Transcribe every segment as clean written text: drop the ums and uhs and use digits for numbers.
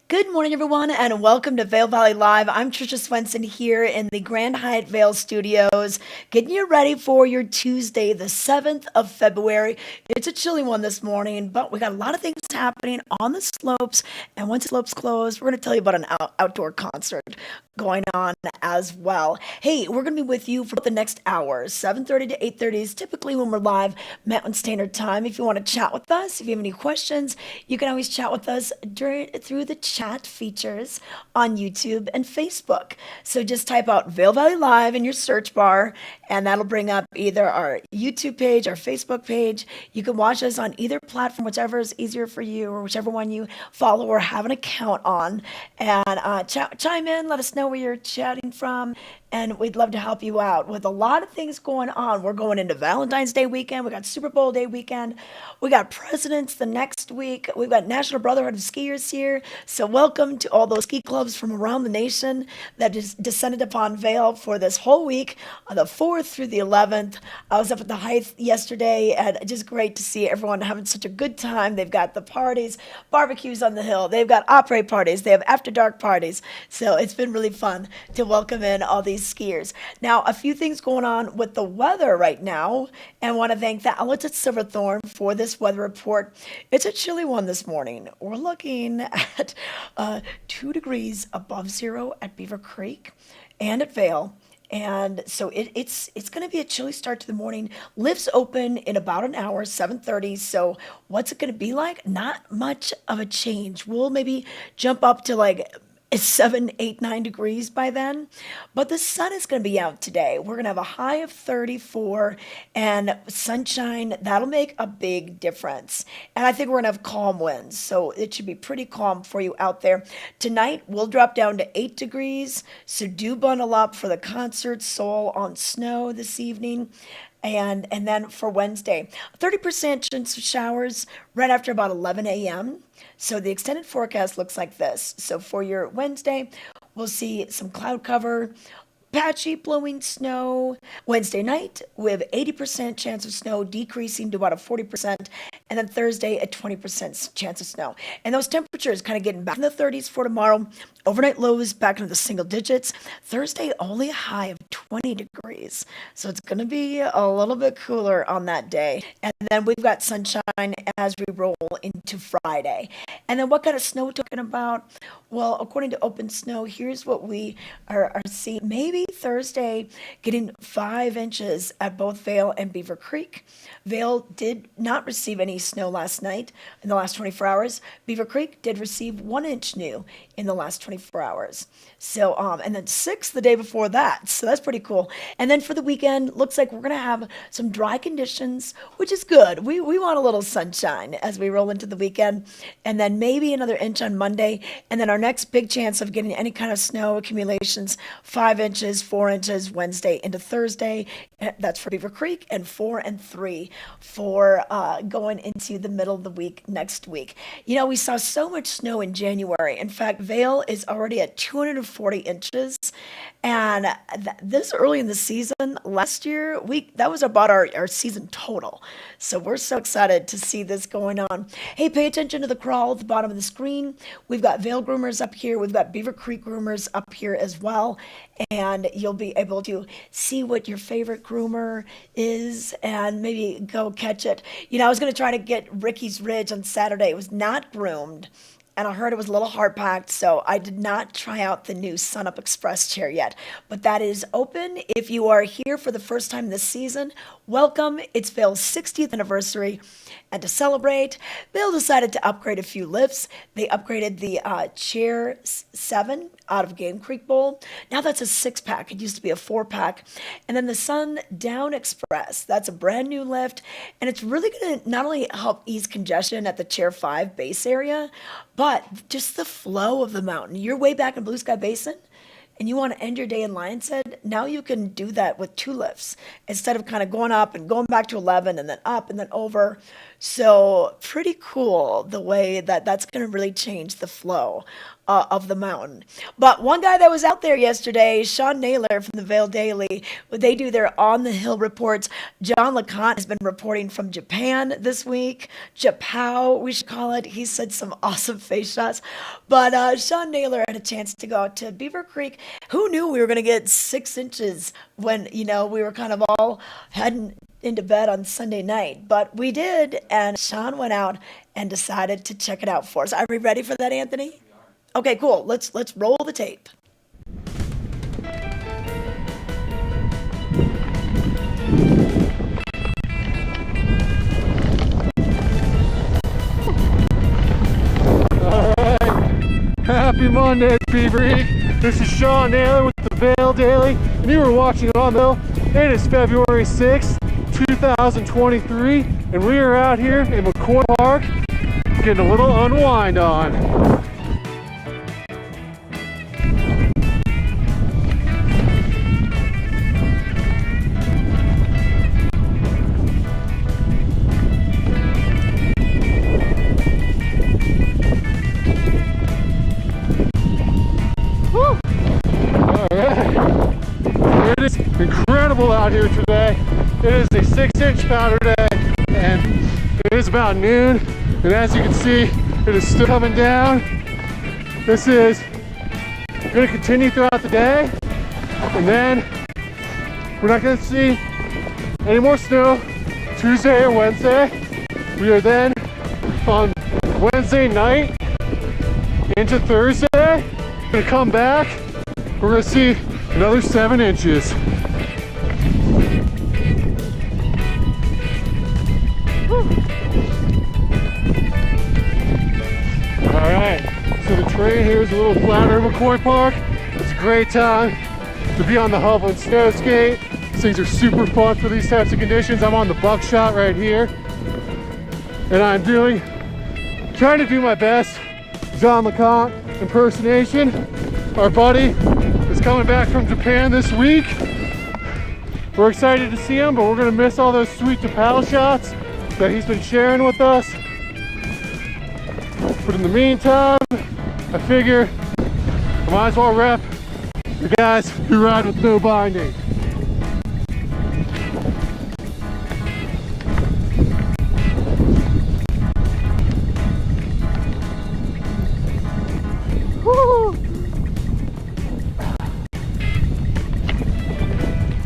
Good morning, everyone, and welcome to Vail Valley Live. I'm Trisha Swenson here in the Grand Hyatt Vail Studios, getting you ready for your Tuesday, the 7th of February. It's a chilly one this morning, but we got a lot of things happening on the slopes. And once the slopes close, we're going to tell you about an outdoor concert going on as well. Hey, we're going to be with you for the next hour. 7:30 to 8:30 is typically when we're live, Mountain Standard Time. If you want to chat with us, if you have any questions, you can always chat with us through the chat features on YouTube and Facebook. So just type out Vail Valley Live in your search bar, and that'll bring up either our YouTube page, our Facebook page. You can watch us on either platform, whichever is easier for you, or whichever one you follow or have an account on. And chime in, let us know where you're chatting from, and we'd love to help you out with a lot of things going on. We're going into Valentine's Day weekend. We got Super Bowl Day weekend. We got Presidents the next week. We've got National Brotherhood of Skiers here. So welcome to all those ski clubs from around the nation that just descended upon Vail for this whole week, the 4th through the 11th. I was up at the Heights yesterday, and just great to see everyone having such a good time. They've got the parties, barbecues on the hill. They've got après parties. They have after dark parties. So it's been really fun to welcome in all these skiers. Now, a few things going on with the weather right now, and want to thank the outlets at Silverthorne for this weather report. It's a chilly one this morning. We're looking at 2 degrees above zero at Beaver Creek and at Vail. And so it's going to be a chilly start to the morning. Lifts open in about an hour, 7:30. So what's it going to be like? Not much of a change. We'll maybe jump up to like 7, 8, 9 degrees by then. But the sun is going to be out today. We're going to have a high of 34 and sunshine. That'll make a big difference. And I think we're going to have calm winds. So it should be pretty calm for you out there. Tonight, we'll drop down to 8 degrees. So do bundle up for the concert Soul on Snow this evening. And then for Wednesday, 30% chance of showers right after about 11 a.m. So the extended forecast looks like this. So for your Wednesday, we'll see some cloud cover, patchy blowing snow. Wednesday night, we have 80% chance of snow decreasing to about a 40%. And then Thursday, a 20% chance of snow. And those temperatures kind of getting back in the 30s for tomorrow. Overnight lows back into the single digits. Thursday, only a high of 20 degrees. So it's going to be a little bit cooler on that day. And then we've got sunshine as we roll into Friday. And then what kind of snow we're talking about? Well, according to Open Snow, here's what we are seeing. Maybe Thursday getting 5 inches at both Vail and Beaver Creek. Vail did not receive any snow last night in the last 24 hours. Beaver Creek did receive 1 inch new in the last 24 hours. So, and then 6 the day before that. So that's pretty cool. And then for the weekend, looks like we're going to have some dry conditions, which is good. We want a little sunshine as we roll into the weekend. And then maybe another inch on Monday. And then our next big chance of getting any kind of snow accumulations, 5 inches, 4 inches Wednesday into Thursday. That's for Beaver Creek, and 4 and 3 for going into the middle of the week next week. You know, we saw so much snow in January. In fact, Vail is already at 240 inches. And this early in the season, last year, that was about our season total. So we're so excited to see this going on. Hey, pay attention to the crawl at the bottom of the screen. We've got Vail groomers up here. We've got Beaver Creek groomers up here as well. And you'll be able to see what your favorite groomer is and maybe go catch it. You know, I was going to try to get Ricky's Ridge on Saturday. It was not groomed. And I heard it was a little hard packed, so I did not try out the new Sunup Express chair yet. But that is open. If you are here for the first time this season, welcome. It's Vail's 60th anniversary. And to celebrate, Vail decided to upgrade a few lifts. They upgraded the Chair 7 out of Game Creek Bowl. Now that's a 6-pack. It used to be a 4-pack. And then the Sundown Express. That's a brand new lift. And it's really going to not only help ease congestion at the Chair 5 base area, but just the flow of the mountain. You're way back in Blue Sky Basin, and you want to end your day in Lion's Head, now you can do that with 2 lifts instead of kind of going up and going back to 11 and then up and then over. So pretty cool the way that that's going to really change the flow of the mountain. But one guy that was out there yesterday, Sean Naylor from the Vail Daily, they do their on the hill reports. John LeConte has been reporting from Japan this week. Japao, we should call it. He said some awesome face shots. But Sean Naylor had a chance to go out to Beaver Creek. Who knew we were going to get 6 inches when, we were kind of all heading into bed on Sunday night? But we did, and Sean went out and decided to check it out for us. Are we ready for that, Anthony? Okay, cool. Let's roll the tape. All right. Happy Monday, Beaver Creek. This is Sean Naylor with the Vail Daily, and you are watching On the Hill. It is February 6th, 2023, and we are out here in McCoy Park getting a little unwind on. It is incredible out here today. It is a 6-inch powder day, and it is about noon, and as you can see, it is still coming down. This is going to continue throughout the day, and then we're not going to see any more snow Tuesday or Wednesday. We are then on Wednesday night into Thursday. We're going to come back. We're going to see another 7 inches. Alright, so the terrain here is a little flatter in McCoy Park. It's a great time to be on the Hovland snow skate. These things are super fun for these types of conditions. I'm on the buckshot right here, and I'm trying to do my best John LeConte impersonation. Our buddy is coming back from Japan this week. We're excited to see him, but we're going to miss all those sweet Japal shots that he's been sharing with us. But in the meantime, I figure I might as well rep the guys who ride with no binding. Woo!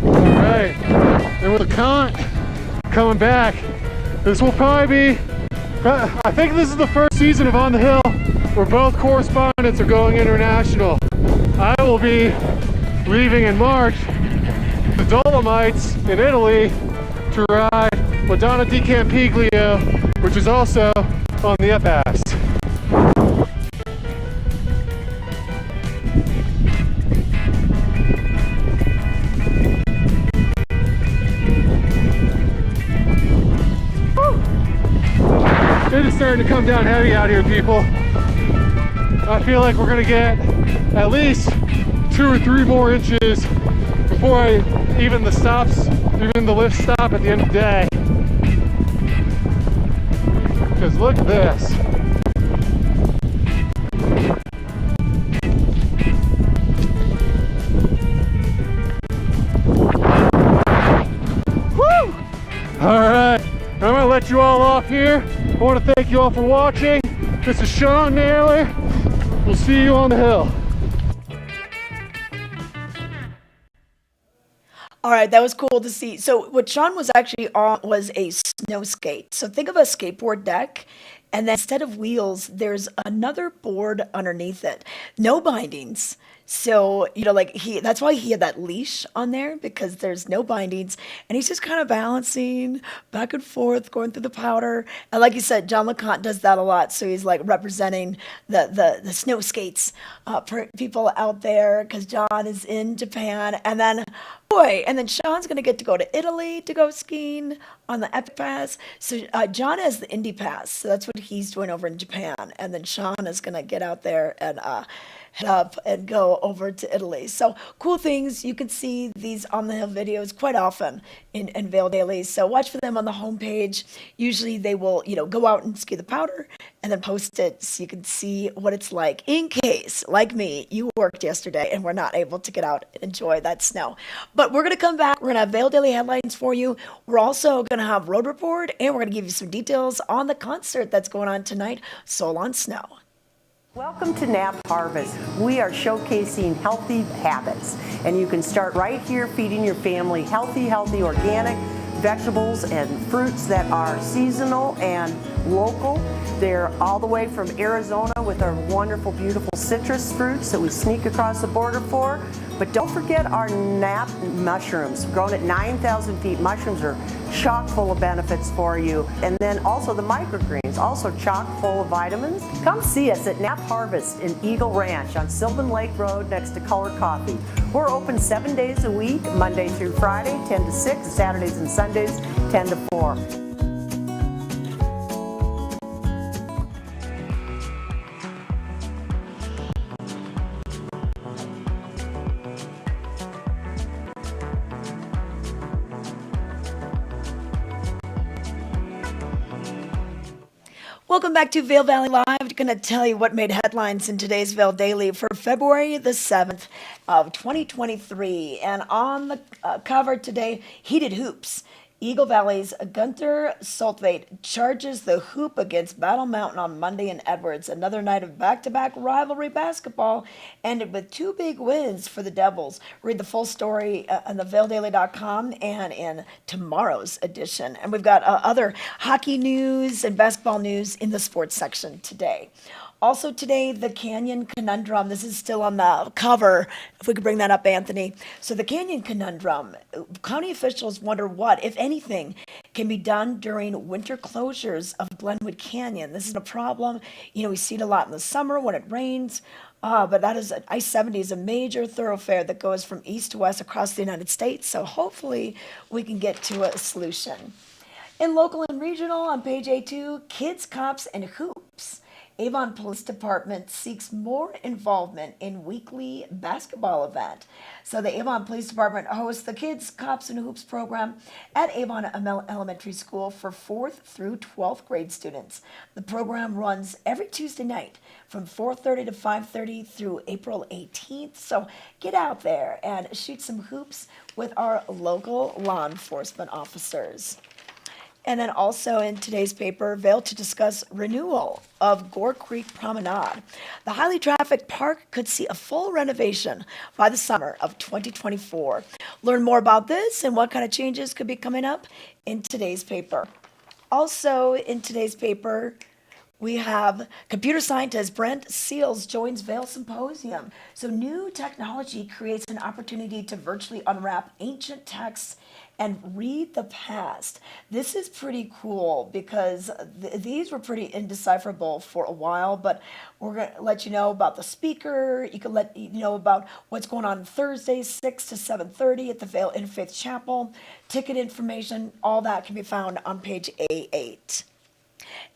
Alright, and with LeConte coming back, this will probably be, I think this is the first season of On the Hill where both correspondents are going international. I will be leaving in March the Dolomites in Italy to ride Madonna di Campiglio, which is also on the F-Pass. It is starting to come down heavy out here, people. I feel like we're gonna get at least 2 or 3 more inches before even the lift stop at the end of the day. Because look at this. Woo! All right, I'm gonna let you all off here. I want to thank you all for watching. This is Sean Naylor. We'll see you on the hill. All right, that was cool to see. So what Sean was actually on was a snow skate. So think of a skateboard deck, and then instead of wheels, there's another board underneath it. No bindings. So, that's why he had that leash on there, because there's no bindings, and he's just kind of balancing back and forth, going through the powder. And like you said, John LeConte does that a lot. So he's like representing the snow skates for people out there, because John is in Japan. And then, Sean's going to get to go to Italy to go skiing on the Epic Pass. So John has the Indy Pass. So that's what he's doing over in Japan. And then Sean is going to get out there and head up and go over to Italy. So cool things. You can see these on the hill videos quite often in Vail Daily. So watch for them on the homepage. Usually they will, go out and ski the powder and then post it so you can see what it's like in case, like me, you worked yesterday and were not able to get out and enjoy that snow. But we're going to come back. We're going to have Vail Daily headlines for you. We're also going to have Road Report, and we're going to give you some details on the concert that's going on tonight, Soul on Snow. Welcome to Nap Harvest. We are showcasing healthy habits, and you can start right here feeding your family healthy, organic vegetables and fruits that are seasonal and local. They're all the way from Arizona with our wonderful, beautiful citrus fruits that we sneak across the border for. But don't forget our nap mushrooms, grown at 9,000 feet. Mushrooms are chock full of benefits for you. And then also the microgreens, also chock full of vitamins. Come see us at Nap Harvest in Eagle Ranch on Sylvan Lake Road next to Color Coffee. We're open 7 days a week, Monday through Friday, 10 to 6, Saturdays and Sundays, 10 to 4. Welcome back to Vail Valley Live. I'm going to tell you what made headlines in today's Vail Daily for February the 7th of 2023. And on the cover today, heated hoops. Eagle Valley's Gunter Soltveit charges the hoop against Battle Mountain on Monday in Edwards. Another night of back-to-back rivalry basketball ended with 2 big wins for the Devils. Read the full story on the VailDaily.com and in tomorrow's edition. And we've got other hockey news and basketball news in the sports section today. Also today, the Canyon Conundrum. This is still on the cover, if we could bring that up, Anthony. So the Canyon Conundrum, county officials wonder what, if anything, can be done during winter closures of Glenwood Canyon. This is a problem. We see it a lot in the summer when it rains. But that is, I-70 is a major thoroughfare that goes from east to west across the United States. So hopefully we can get to a solution. In local and regional, on page A2, kids, cops, and hoops. Avon Police Department seeks more involvement in weekly basketball event. So the Avon Police Department hosts the Kids, Cops, and Hoops program at Avon Elementary School for 4th through 12th grade students. The program runs every Tuesday night from 4:30 to 5:30 through April 18th. So get out there and shoot some hoops with our local law enforcement officers. And then also in today's paper, Vail to discuss renewal of Gore Creek Promenade. The highly trafficked park could see a full renovation by the summer of 2024. Learn more about this and what kind of changes could be coming up in today's paper. Also in today's paper, we have computer scientist Brent Seals joins Vail Symposium. So new technology creates an opportunity to virtually unwrap ancient texts and read the past. This is pretty cool because these were pretty indecipherable for a while, but we're going to let you know about the speaker. You can let you know about what's going on Thursday, 6 to 7:30 at the Vail Interfaith Chapel. Ticket information, all that can be found on page A8.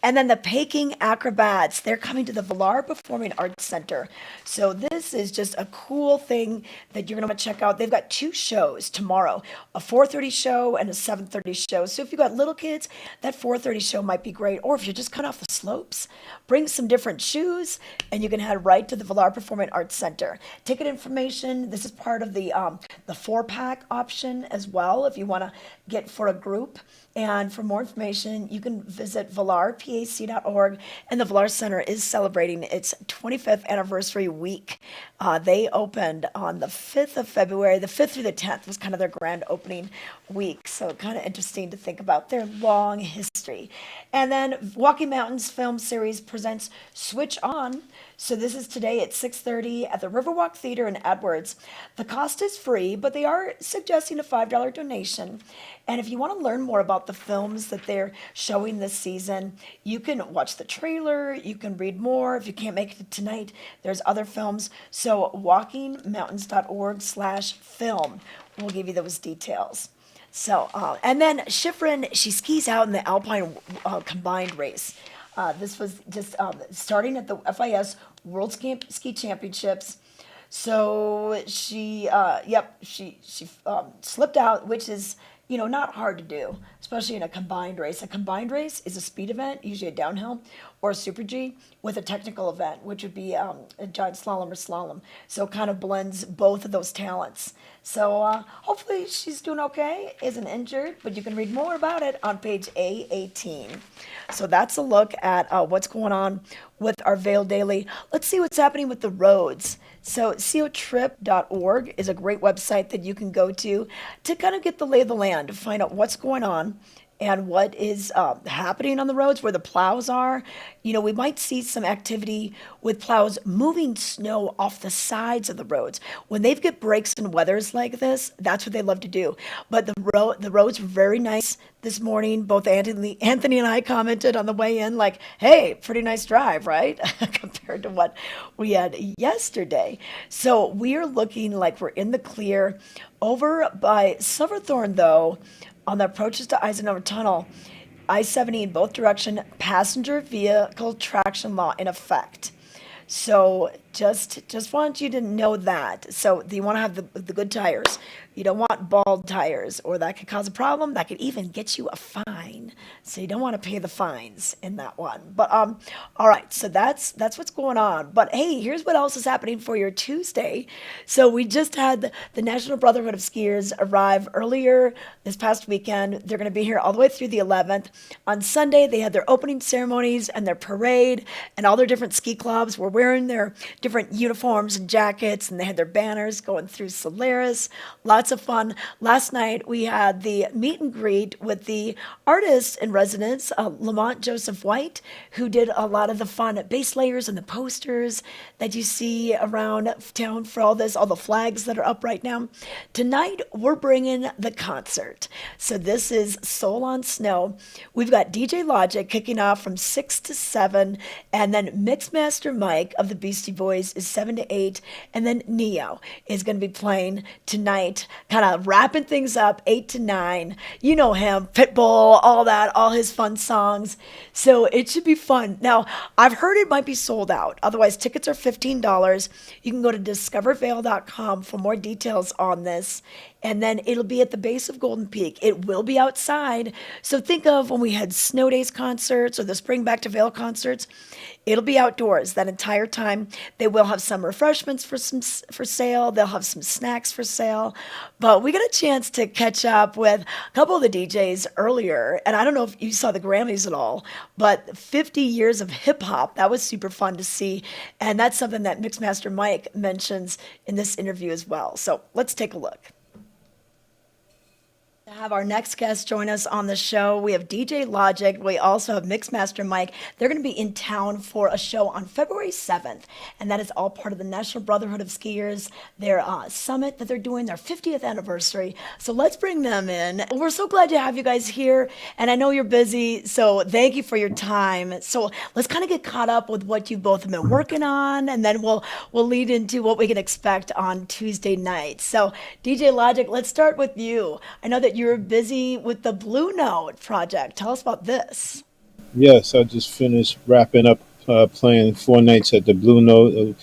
And then the Peking Acrobats, they're coming to the Valar Performing Arts Center. So this is just a cool thing that you're going to want to check out. They've got 2 shows tomorrow, a 4:30 show and a 7:30 show. So if you've got little kids, that 4:30 show might be great. Or if you're just coming off the slopes, bring some different shoes and you can head right to the Valar Performing Arts Center. Ticket information, this is part of the 4-pack option as well if you want to get for a group. And for more information, you can visit valarpac.org. And the Valar Center is celebrating its 25th anniversary week. They opened on the 5th of February. The 5th through the 10th was kind of their grand opening week. So kind of interesting to think about their long history. And then Walking Mountains film series presents Switch On. So this is today at 6:30 at the Riverwalk Theater in Edwards. The cost is free, but they are suggesting a $5 donation. And if you want to learn more about the films that they're showing this season, you can watch the trailer, you can read more. If you can't make it tonight, there's other films. So walkingmountains.org/film will give you those details. So, and then Schifrin, she skis out in the Alpine combined race. This was just starting at the FIS Ski Championships. So she slipped out, which is not hard to do, especially in a combined race. A combined race is a speed event, usually a downhill or a super G, with a technical event, which would be a giant slalom or slalom. So it kind of blends both of those talents. So hopefully she's doing okay, isn't injured, but you can read more about it on page A18. So that's a look at what's going on with our Vail Daily. Let's see what's happening with the roads. So cotrip.org is a great website that you can go to kind of get the lay of the land, to find out what's going on and what is happening on the roads, where the plows are. We might see some activity with plows moving snow off the sides of the roads. When they get breaks in weathers like this, that's what they love to do. But the roads were very nice this morning. Both Anthony and I commented on the way in, like, hey, pretty nice drive, right? Compared to what we had yesterday. So we are looking like we're in the clear. Over by Silverthorne, though, on the approaches to Eisenhower Tunnel, I-70 in both direction, passenger vehicle traction law in effect. So just want you to know that. So you want to have the good tires. You don't want bald tires, or that could cause a problem. That could even get you a fine. So you don't want to pay the fines in that one. But all right. So that's what's going on. But hey, here's what else is happening for your Tuesday. So we just had the National Brotherhood of Skiers arrive earlier this past weekend. They're going to be here all the way through the 11th. On Sunday, they had their opening ceremonies and their parade, and all their different ski clubs were wearing their different uniforms and jackets, and they had their banners going through Solaris. Lots of fun. Last night we had the meet and greet with the artist in residence, Lamont Joseph White, who did a lot of the fun base layers and the posters that you see around town for all the flags that are up right now. Tonight we're bringing the concert. So this is Soul on Snow. We've got DJ Logic kicking off from 6 to 7, and then Mixmaster Mike of the Beastie Boys is 7 to 8, and then Neo is going to be playing tonight, kind of wrapping things up 8 to 9. You know him, Pitbull, all that, all his fun songs. So it should be fun. Now, I've heard it might be sold out. Otherwise, tickets are $15. You can go to discovervail.com for more details on this. And then it'll be at the base of Golden Peak. It will be outside. So think of when we had Snow Days concerts or the Spring Back to Vail concerts. It'll be outdoors that entire time. They will have some refreshments for sale. They'll have some snacks for sale. But we got a chance to catch up with a couple of the DJs earlier. And I don't know if you saw the Grammys at all, but 50 years of hip hop, that was super fun to see. And that's something that Mixmaster Mike mentions in this interview as well. So let's take a look. To have our next guest join us on the show, we have DJ Logic. We also have Mixmaster Mike. They're going to be in town for a show on February 7th, and that is all part of the National Brotherhood of Skiers, their summit that they're doing, their 50th anniversary. So let's bring them in. We're so glad to have you guys here, and I know you're busy, so thank you for your time. So let's kind of get caught up with what you both have been working on, and then we'll lead into what we can expect on Tuesday night. So DJ Logic, let's start with you. I know that you're busy with the Blue Note project. Tell us about this. Yes, I just finished wrapping up playing 4 nights at the Blue Note.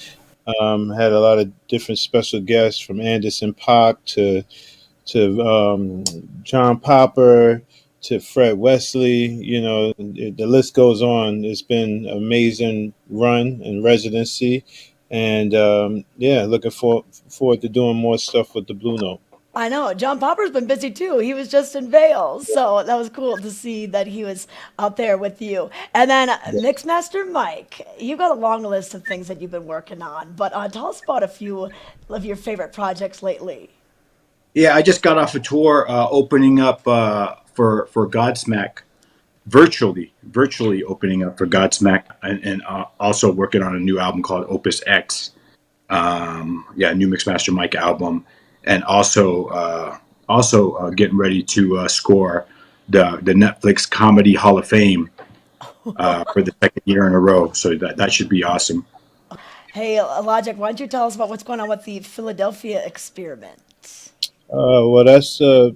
Had a lot of different special guests from Anderson .Paak to John Popper to Fred Wesley. The list goes on. It's been an amazing run and residency, and looking forward to doing more stuff with the Blue Note. I know. John Popper's been busy too. He was just in Vail. So that was cool to see that he was out there with you. And then Mixmaster Mike, you've got a long list of things that you've been working on. But tell us about a few of your favorite projects lately. Yeah, I just got off a tour opening up for Godsmack, virtually opening up for Godsmack, and also working on a new album called Opus X. New Mixmaster Mike album. And also getting ready to score the Netflix Comedy Hall of Fame for the second year in a row. So that should be awesome. Hey, Logic, why don't you tell us about what's going on with the Philadelphia experiment? Well, that's a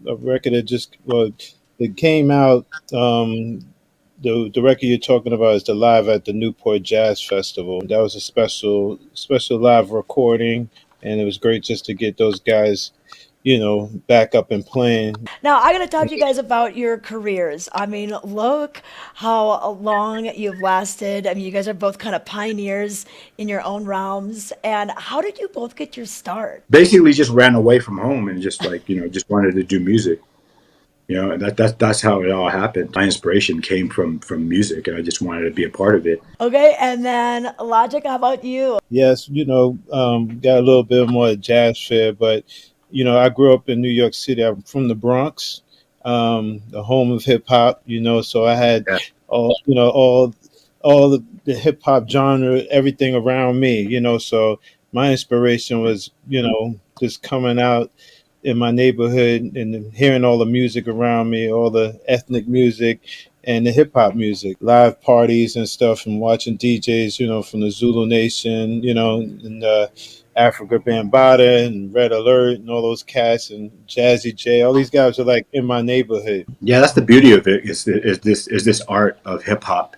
record that it came out the record you're talking about is the live at the Newport Jazz Festival. That was a special live recording, and it was great just to get those guys, back up and playing. Now, I got to talk to you guys about your careers. I mean, look how long you've lasted. I mean, you guys are both kind of pioneers in your own realms. And how did you both get your start? Basically, just ran away from home and just like just wanted to do music. And that's how it all happened. My inspiration came from music, and I just wanted to be a part of it. Okay, and then Logic, how about you? Yes, got a little bit more jazz fare, but I grew up in New York City. I'm from the Bronx, the home of hip hop. So I had Yeah. all the hip hop genre, everything around me. So my inspiration was just coming out in my neighborhood and hearing all the music around me, all the ethnic music and the hip hop music, live parties and stuff, and watching DJs, from the Zulu Nation, and Africa Bambaataa and Red Alert and all those cats and Jazzy J. All these guys are like in my neighborhood. Yeah, that's the beauty of it. Is this art of hip hop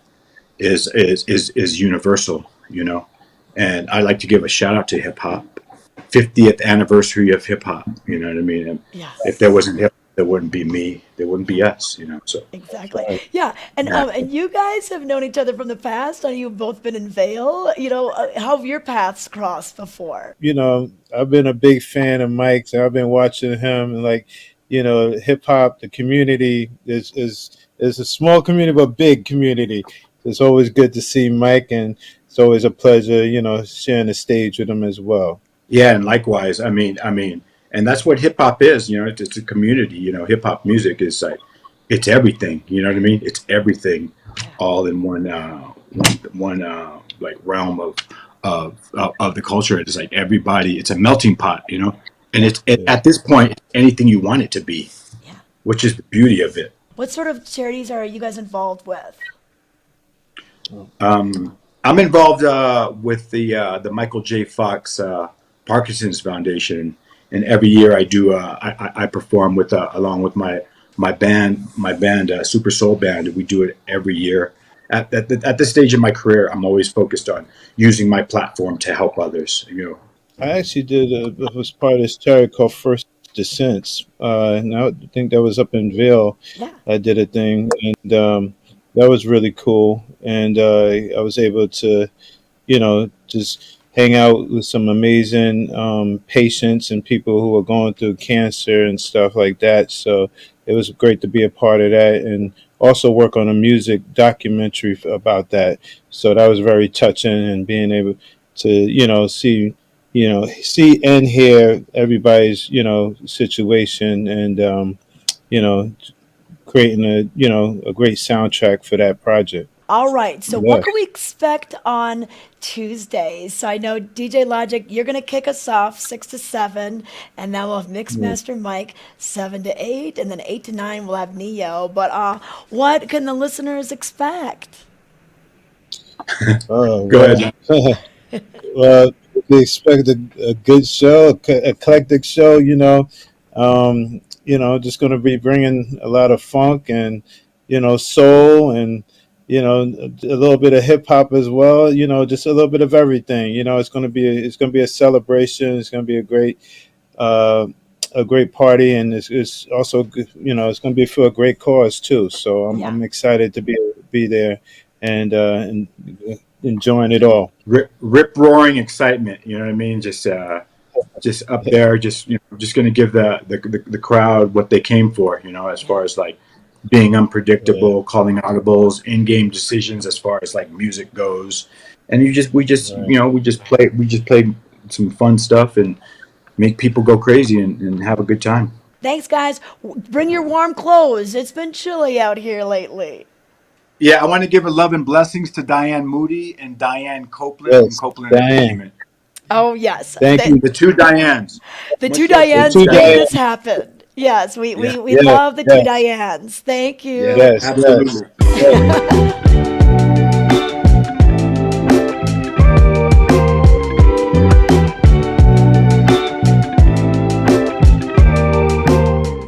is universal, and I like to give a shout out to hip hop. 50th anniversary of hip hop. You know what I mean? And if there Yes. wasn't hip, there wouldn't be me. There wouldn't be us. So Exactly. Yeah, yeah. and you guys have known each other from the past. I know you've both been in Vail. How have your paths crossed before? I've been a big fan of Mike's. I've been watching him, and like, hip hop, the community is a small community but big community. It's always good to see Mike, and it's always a pleasure, sharing the stage with him as well. Yeah, and likewise. I mean, and that's what hip hop is. It's a community. Hip hop music is like it's everything. You know what I mean? It's everything, all in one like realm of the culture. It's like everybody. It's a melting pot. And Yeah. at this point, it's anything you want it to be, Yeah. which is the beauty of it. What sort of charities are you guys involved with? I'm involved with the Michael J. Fox Parkinson's Foundation, and every year I do I perform with along with my band Super Soul Band. We do it every year. At this stage in my career, I'm always focused on using my platform to help others. I actually was part of this charity called First Descents, and I think that was up in Vail. Yeah. I did a thing, and that was really cool. And I was able to, just hang out with some amazing patients and people who are going through cancer and stuff like that. So it was great to be a part of that, and also work on a music documentary about that. So that was very touching, and being able to, see and hear everybody's, situation, and you know, creating a great soundtrack for that project. All right. So what Yes. can we expect on Tuesdays? So I know DJ Logic, you're going to kick us off 6 to 7, and then we'll have Mixmaster Mike 7 to 8, and then 8 to 9 we'll have Neo. But what can the listeners expect? Oh, Go ahead. well, well, we expect a good show, eclectic show. Just going to be bringing a lot of funk and soul, and a little bit of hip hop as well. Just a little bit of everything. It's going to be a celebration. It's going to be uh, a great party, and it's also good. It's going to be for a great cause too. So Yeah. I'm excited to be there, and enjoying it all. Rip roaring excitement. You know what I mean? Just up there, just going to give the crowd what they came for. As far as like being Right. unpredictable, calling audibles, in-game decisions as far as like music goes, and Right. we just play some fun stuff and make people go crazy and have a good time. Thanks, guys. Bring your warm clothes. It's been chilly out here lately. Yeah, I want to give a love and blessings to Diane Moody and Diane Copeland from Yes, Copeland Diane. Entertainment. Oh, yes. Thank you. The two Dianes. The two Much love to The the Dianes two two made Dianes. this Diane. happen. Yes, we, Yeah, we, we Yes, love the two yes, Dianes. Thank yeah, you. yes, yes, absolutely. yes.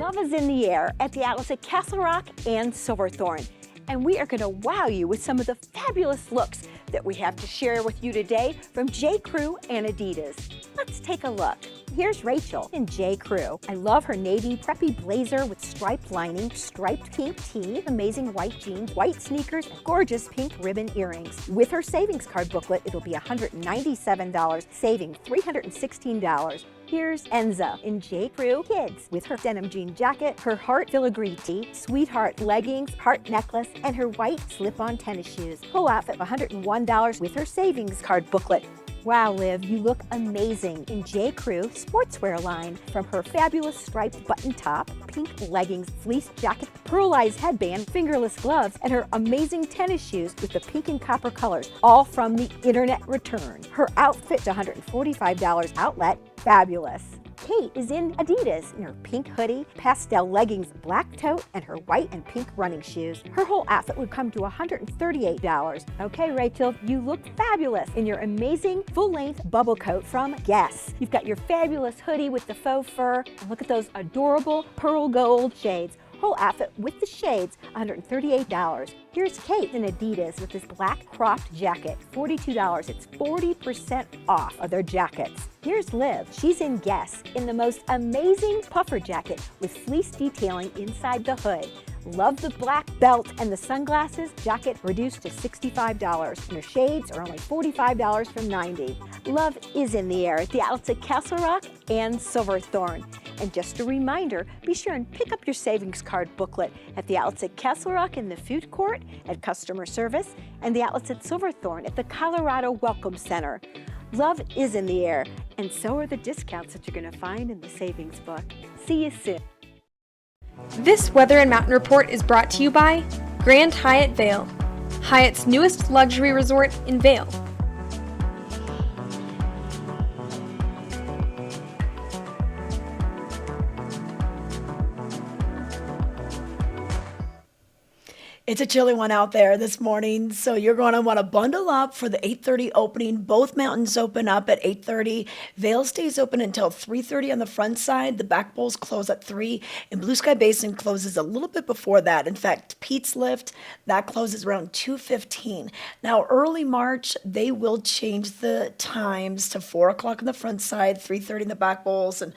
Love is in the air at the outlets at Castle Rock and Silverthorne. And we are going to wow you with some of the fabulous looks that we have to share with you today from J. Crew and Adidas. Let's take a look. Here's Rachel in J. Crew. I love her navy preppy blazer with striped lining, striped pink tee, amazing white jeans, white sneakers, and gorgeous pink ribbon earrings. With her savings card booklet, it'll be $197, saving $316. Here's Enza in J. Crew Kids with her denim jean jacket, her heart filigree tee, sweetheart leggings, heart necklace, and her white slip-on tennis shoes. Whole outfit $101 with her savings card booklet. Wow, Liv, you look amazing in J. Crew sportswear line. From her fabulous striped button top, pink leggings, fleece jacket, pearlized headband, fingerless gloves, and her amazing tennis shoes with the pink and copper colors, all from the internet return. Her outfit, $145 outlet, fabulous. Kate is in Adidas in her pink hoodie, pastel leggings, black tote, and her white and pink running shoes. Her whole outfit would come to $138. Okay, Rachel, you look fabulous in your amazing full-length bubble coat from Guess. You've got your fabulous hoodie with the faux fur, and look at those adorable pearl gold shades. Whole outfit with the shades, $138. Here's Kate in Adidas with this black cropped jacket, $42. It's 40% off of their jackets. Here's Liv. She's in Guess in the most amazing puffer jacket with fleece detailing inside the hood. Love the black belt and the sunglasses. Jacket reduced to $65. And her shades are only $45 from $90. Love is in the air at the outlets at Castle Rock and Silverthorne. And just a reminder, be sure and pick up your savings card booklet at the outlets at Castle Rock in the food court at customer service and the outlets at Silverthorne at the Colorado Welcome Center. Love is in the air, and so are the discounts that you're going to find in the savings book. See you soon. This Weather and Mountain Report is brought to you by Grand Hyatt Vail, Hyatt's newest luxury resort in Vail. It's a chilly one out there this morning, so you're going to want to bundle up for the 8:30 opening. Both mountains open up at 8:30. Vail stays open until 3:30 on the front side. The back bowls close at 3, and Blue Sky Basin closes a little bit before that. In fact, Pete's Lift, that closes around 2:15. Now, early March, they will change the times to 4 o'clock on the front side, 3:30 in the back bowls, and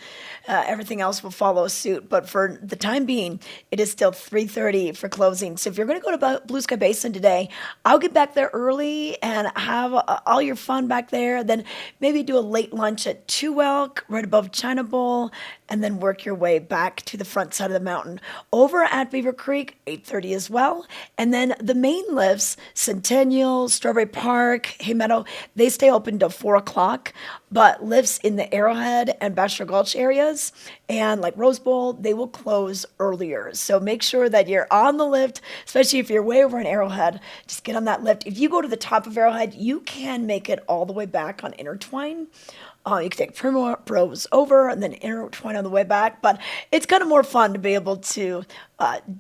everything else will follow suit. But for the time being, it is still 3:30 for closing. So if you're going to go to Blue Sky Basin today, I'll get back there early and have all your fun back there. Then maybe do a late lunch at Two Elk, right above China Bowl, and then work your way back to the front side of the mountain. Over at Beaver Creek, 8:30 as well. And then the main lifts, Centennial, Strawberry Park, Hay Meadow, they stay open till 4 o'clock. But lifts in the Arrowhead and Bachelor Gulch areas and like Rose Bowl, they will close earlier. So make sure that you're on the lift, especially if you're way over in Arrowhead. Just get on that lift. If you go to the top of Arrowhead, you can make it all the way back on Intertwine. You can take Primrose over and then Intertwine on the way back. But it's kind of more fun to be able to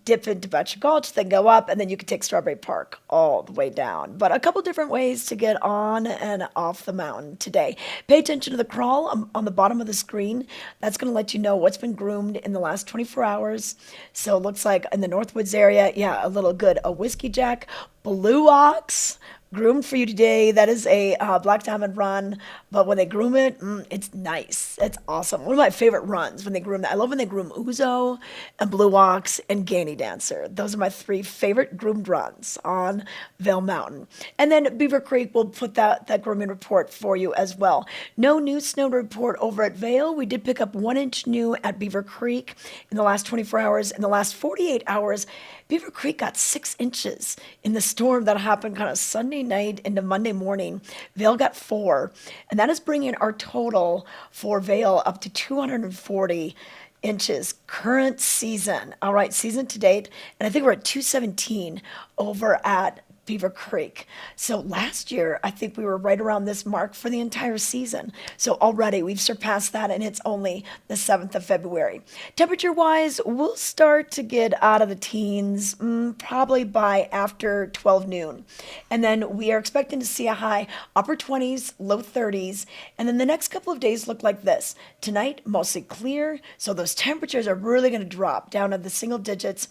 dip into Bachelor Gulch, then go up, and then you can take Strawberry Park all the way down. But a couple different ways to get on and off the mountain today. Pay attention to the crawl on the bottom of the screen. That's going to let you know what's been groomed in the last 24 hours. So it looks like in the Northwoods area, a little good. A Whiskey Jack, Blue Ox, groomed for you today. That is a Black Diamond run, but when they groom it, it's nice. It's awesome. One of my favorite runs when they groom that. I love when they groom Uzo and Blue Ox and Gainy Dancer. Those are my 3 favorite groomed runs on Vail Mountain. And then Beaver Creek will put that grooming report for you as well. No new snow report over at Vail. We did pick up 1 inch new at Beaver Creek in the last 24 hours. In the last 48 hours, Beaver Creek got 6 inches in the storm that happened kind of Sunday night into Monday morning. Vail got 4, and that is bringing our total for Vail up to 240 inches current season. All right, season to date, and I think we're at 217 over at Beaver Creek. So last year, I think we were right around this mark for the entire season. So already we've surpassed that, and it's only the 7th of February. Temperature-wise, we'll start to get out of the teens probably by after 12 noon. And then we are expecting to see a high upper 20s, low 30s. And then the next couple of days look like this. Tonight, mostly clear. So those temperatures are really going to drop down to the single digits.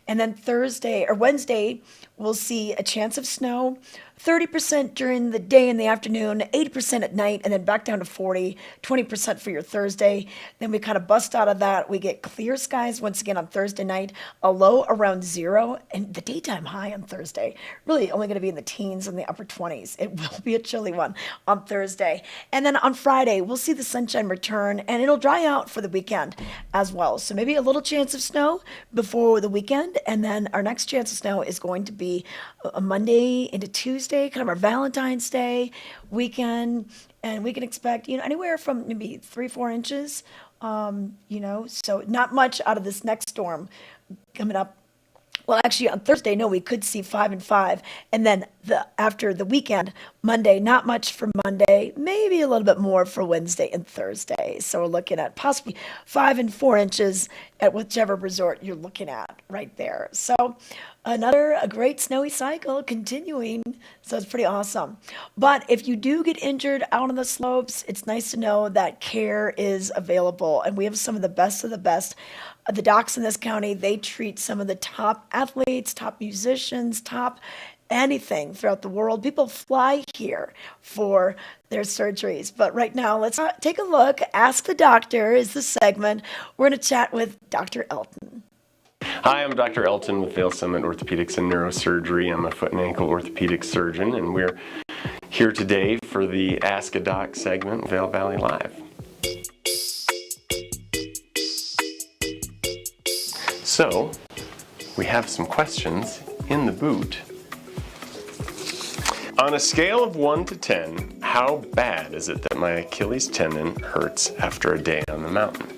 And then Thursday or Wednesday, we'll see a chance of snow, 30% during the day and the afternoon, 80% at night, and then back down to 40, 20% for your Thursday. Then we kind of bust out of that. We get clear skies once again on Thursday night, a low around 0, and the daytime high on Thursday, really only going to be in the teens and the upper 20s. It will be a chilly one on Thursday. And then on Friday, we'll see the sunshine return, and it'll dry out for the weekend as well. So maybe a little chance of snow before the weekend, and then our next chance of snow is going to be a Monday into Tuesday, kind of our Valentine's Day weekend, and we can expect, anywhere from maybe 3-4 inches, so not much out of this next storm coming up. Well, actually, on Thursday, no, we could see 5 and 5. And then after the weekend, Monday, not much for Monday, maybe a little bit more for Wednesday and Thursday. So we're looking at possibly 5 and 4 inches at whichever resort you're looking at right there. So a great snowy cycle continuing. So it's pretty awesome. But if you do get injured out on the slopes, it's nice to know that care is available. And we have some of the best of the best. The docs in this county, they treat some of the top athletes, top musicians, top anything throughout the world. People fly here for their surgeries. But right now, let's take a look. Ask the Doctor is the segment. We're going to chat with Dr. Elton. Hi, I'm Dr. Elton with Vail Summit Orthopedics and Neurosurgery. I'm a foot and ankle orthopedic surgeon, and we're here today for the Ask a Doc segment, Vail Valley Live. So, we have some questions in the boot. On a scale of 1 to 10, how bad is it that my Achilles tendon hurts after a day on the mountain?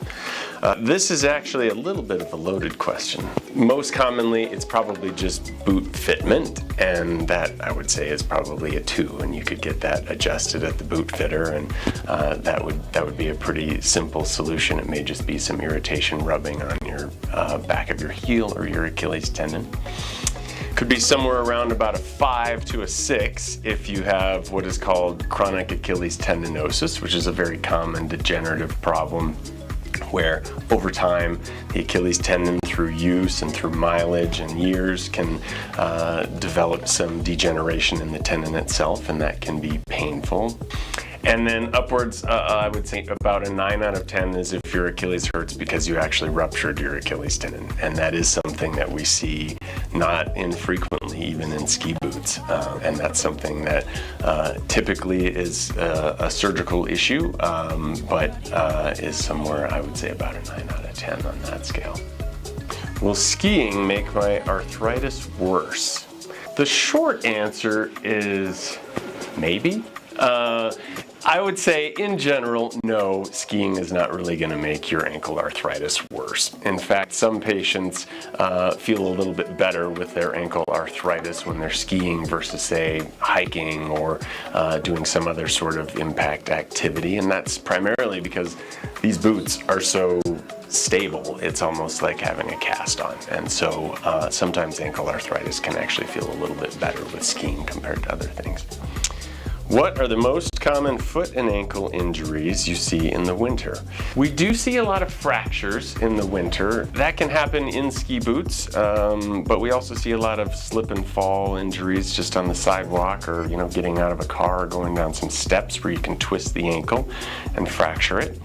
This is actually a little bit of a loaded question. Most commonly, it's probably just boot fitment, and that I would say is probably a 2, and you could get that adjusted at the boot fitter, and that would be a pretty simple solution. It may just be some irritation rubbing on your back of your heel or your Achilles tendon. Could be somewhere around about a 5 to a 6 if you have what is called chronic Achilles tendinosis, which is a very common degenerative problem where over time the Achilles tendon through use and through mileage and years can develop some degeneration in the tendon itself, and that can be painful. And then upwards, I would say about a 9 out of 10 is if your Achilles hurts because you actually ruptured your Achilles tendon. And that is something that we see not infrequently, even in ski boots. And that's something that typically is a surgical issue, but is somewhere, I would say, about a 9 out of 10 on that scale. Will skiing make my arthritis worse? The short answer is maybe. I would say, in general, no, skiing is not really going to make your ankle arthritis worse. In fact, some patients feel a little bit better with their ankle arthritis when they're skiing versus, say, hiking or doing some other sort of impact activity. And that's primarily because these boots are so stable. It's almost like having a cast on. And so sometimes ankle arthritis can actually feel a little bit better with skiing compared to other things. What are the most common foot and ankle injuries you see in the winter? We do see a lot of fractures in the winter. That can happen in ski boots, but we also see a lot of slip and fall injuries just on the sidewalk or, getting out of a car or going down some steps where you can twist the ankle and fracture it.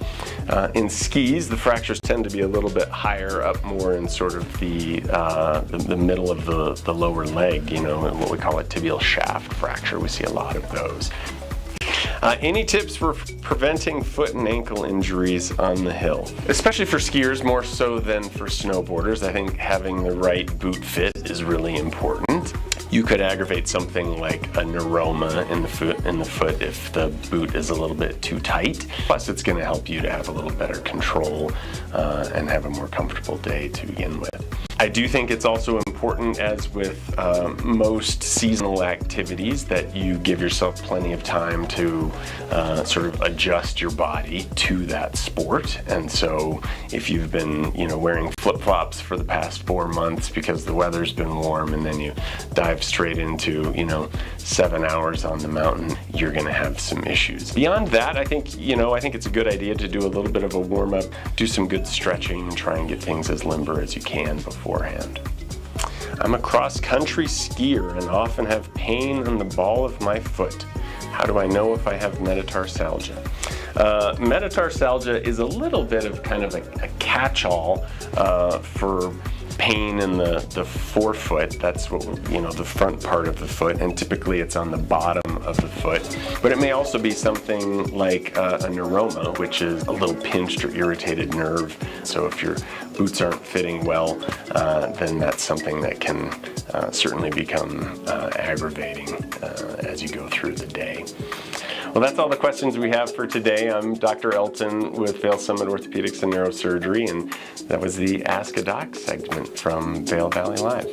In skis, the fractures tend to be a little bit higher up, more in sort of the middle of the lower leg, what we call a tibial shaft fracture. We see a lot of those. Any tips for preventing foot and ankle injuries on the hill? Especially for skiers, more so than for snowboarders. I think having the right boot fit is really important. You could aggravate something like a neuroma in the foot if the boot is a little bit too tight. Plus, it's going to help you to have a little better control and have a more comfortable day to begin with. I do think it's also important important, as with most seasonal activities, that you give yourself plenty of time to sort of adjust your body to that sport. And so if you've been, wearing flip-flops for the past 4 months because the weather's been warm, and then you dive straight into, 7 hours on the mountain, you're gonna have some issues. Beyond that, I think it's a good idea to do a little bit of a warm-up, do some good stretching, and try and get things as limber as you can beforehand. I'm a cross-country skier and often have pain on the ball of my foot. How do I know if I have metatarsalgia? Metatarsalgia is a little bit of kind of a catch-all for pain in the forefoot. That's what, the front part of the foot, and typically it's on the bottom of the foot. But it may also be something like a neuroma, which is a little pinched or irritated nerve. So if your boots aren't fitting well, then that's something that can certainly become aggravating as you go through the day. Well, that's all the questions we have for today. I'm Dr. Elton with Vail Summit Orthopedics and Neurosurgery, and that was the Ask a Doc segment from Vail Valley Live.